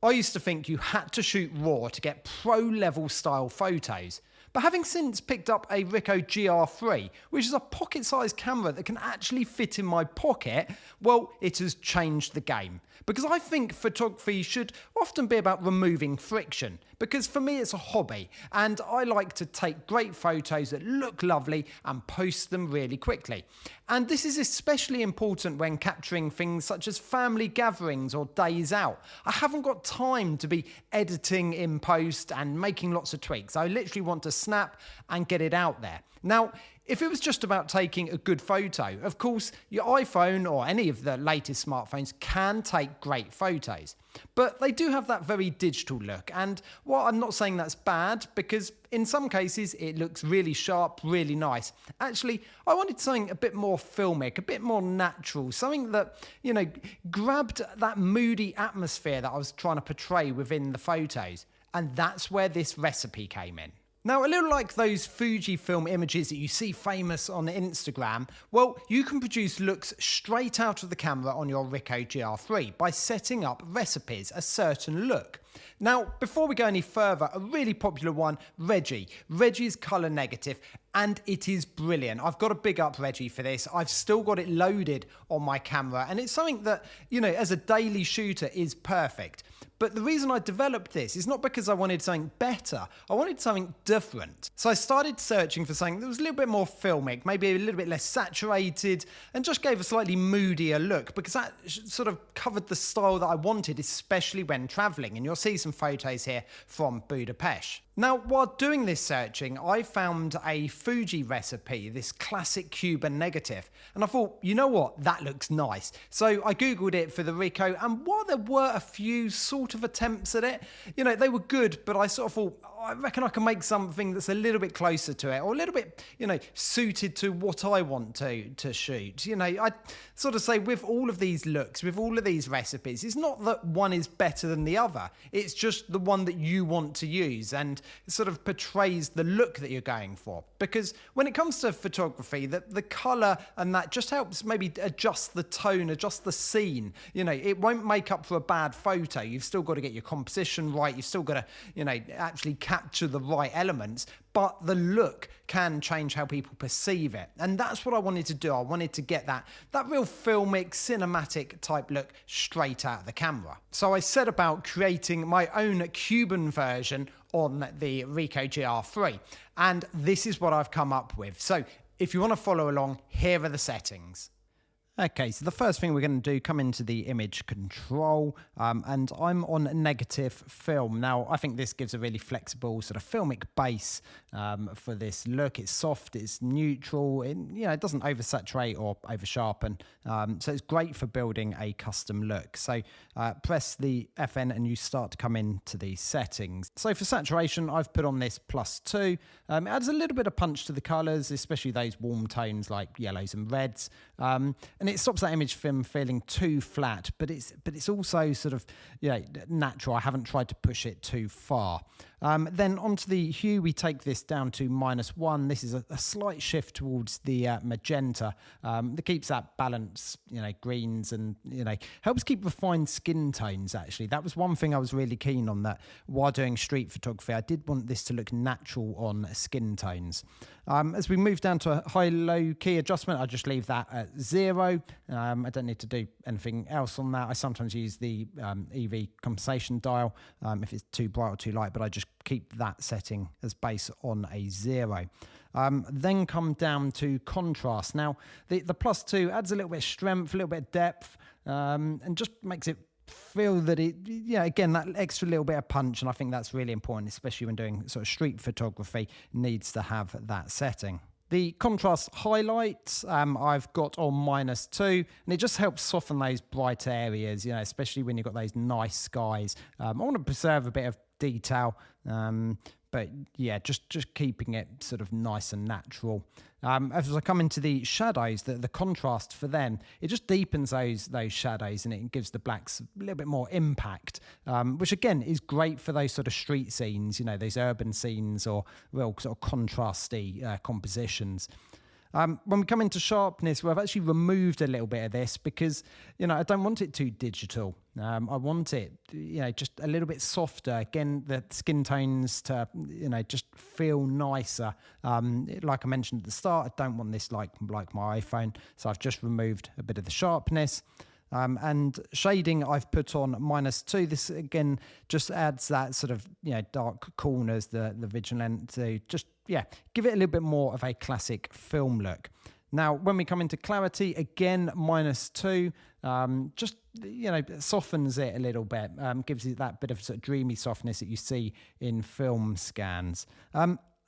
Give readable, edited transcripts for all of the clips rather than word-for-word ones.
I used to think you had to shoot RAW to get pro-level style photos, but having since picked up a Ricoh GR III, which is a pocket-sized camera that can actually fit in my pocket, well, it has changed the game. Because I think photography should often be about removing friction, because for me it's a hobby, and I like to take great photos that look lovely and post them really quickly. And this is especially important when capturing things such as family gatherings or days out. I haven't got time to be editing in post and making lots of tweaks. I literally want to snap and get it out there. Now, if it was just about taking a good photo, of course, your iPhone or any of the latest smartphones can take great photos. But they do have that very digital look. And while I'm not saying that's bad, because in some cases it looks really sharp, really nice. Actually, I wanted something a bit more filmic, a bit more natural, something that, grabbed that moody atmosphere that I was trying to portray within the photos. And that's where this recipe came in. Now, a little like those Fuji film images that you see famous on Instagram, well, you can produce looks straight out of the camera on your Ricoh GR III by setting up recipes, a certain look. Now, before we go any further, a really popular one, Reggie. Reggie's colour negative, and it is brilliant. I've got to big up Reggie for this. I've still got it loaded on my camera, and it's something that, as a daily shooter is perfect. But the reason I developed this is not because I wanted something better, I wanted something different. So I started searching for something that was a little bit more filmic, maybe a little bit less saturated, and just gave a slightly moodier look, because that sort of covered the style that I wanted, especially when travelling. And you'll see some photos here from Budapest. Now, while doing this searching, I found a Fuji recipe, this classic Cuban negative, and I thought, you know what, that looks nice. So I googled it for the Ricoh, and while there were a few sort of attempts at it, they were good, but I sort of thought, I reckon I can make something that's a little bit closer to it, or a little bit, suited to what I want to shoot. I sort of say with all of these looks, with all of these recipes, it's not that one is better than the other. It's just the one that you want to use, and it sort of portrays the look that you're going for. Because when it comes to photography, the colour and that just helps maybe adjust the tone, adjust the scene. It won't make up for a bad photo. You've still got to get your composition right. You've still got to, actually capture the right elements, but the look can change how people perceive it. And that's what I wanted to do. I wanted to get that real filmic, cinematic type look straight out of the camera. So I set about creating my own Cuban version on the Ricoh GR III. And this is what I've come up with. So if you want to follow along, here are the settings. Okay, so the first thing we're going to do, come into the image control, and I'm on negative film. Now, I think this gives a really flexible sort of filmic base for this look. It's soft, it's neutral, it doesn't oversaturate or oversharpen, so it's great for building a custom look. So press the FN and you start to come into the settings. So for saturation, I've put on this +2. It adds a little bit of punch to the colours, especially those warm tones like yellows and reds. And it stops that image film feeling too flat, but it's also sort of natural. I haven't tried to push it too far. Then onto the hue, we take this down to -1. This is a slight shift towards the magenta that keeps that balance, greens, and helps keep refined skin tones. Actually, that was one thing I was really keen on, that while doing street photography, I did want this to look natural on skin tones. As we move down to a high-low key adjustment, I just leave that at 0. I don't need to do anything else on that. I sometimes use the EV compensation dial if it's too bright or too light, but I just keep that setting as base on a 0. Then come down to contrast. Now, the +2 adds a little bit of strength, a little bit of depth, and just makes it feel that again, that extra little bit of punch, and I think that's really important, especially when doing sort of street photography, needs to have that setting. The contrast highlights I've got on -2, and it just helps soften those bright areas, especially when you've got those nice skies. I want to preserve a bit of detail, but yeah, just keeping it sort of nice and natural. As I come into the shadows, the contrast for them, it just deepens those shadows, and it gives the blacks a little bit more impact, which again is great for those sort of street scenes, those urban scenes or real sort of contrasty compositions. When we come into sharpness, well, I've actually removed a little bit of this because, I don't want it too digital. I want it, just a little bit softer. Again, the skin tones to, just feel nicer. Like I mentioned at the start, I don't want this like my iPhone. So I've just removed a bit of the sharpness. And shading I've put on -2. This again just adds that sort of dark corners, the vigilante, to just give it a little bit more of a classic film look. Now when we come into clarity, again -2, just softens it a little bit, gives it that bit of sort of dreamy softness that you see in film scans.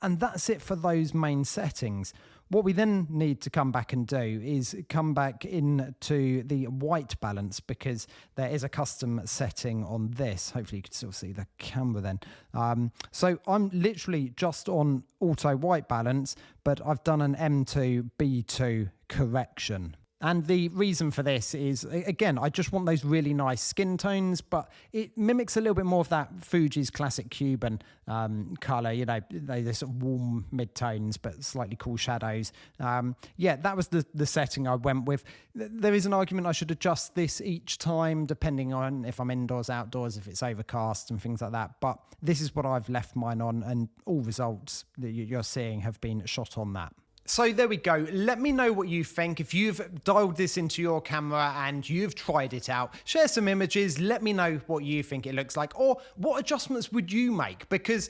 And that's it for those main settings. What we then need to come back and do is come back into the white balance, because there is a custom setting on this. Hopefully you can still see the camera then. So I'm literally just on auto white balance, but I've done an M2 B2 correction. And the reason for this is, again, I just want those really nice skin tones, but it mimics a little bit more of that Fuji's classic Cuban colour, those sort of warm mid-tones, but slightly cool shadows. That was the setting I went with. There is an argument I should adjust this each time, depending on if I'm indoors, outdoors, if it's overcast and things like that. But this is what I've left mine on, and all results that you're seeing have been shot on that. So there we go. Let me know what you think. If you've dialed this into your camera and you've tried it out, share some images. Let me know what you think it looks like, or what adjustments would you make? Because,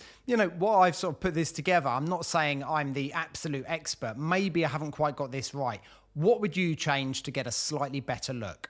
while I've sort of put this together, I'm not saying I'm the absolute expert. Maybe I haven't quite got this right. What would you change to get a slightly better look?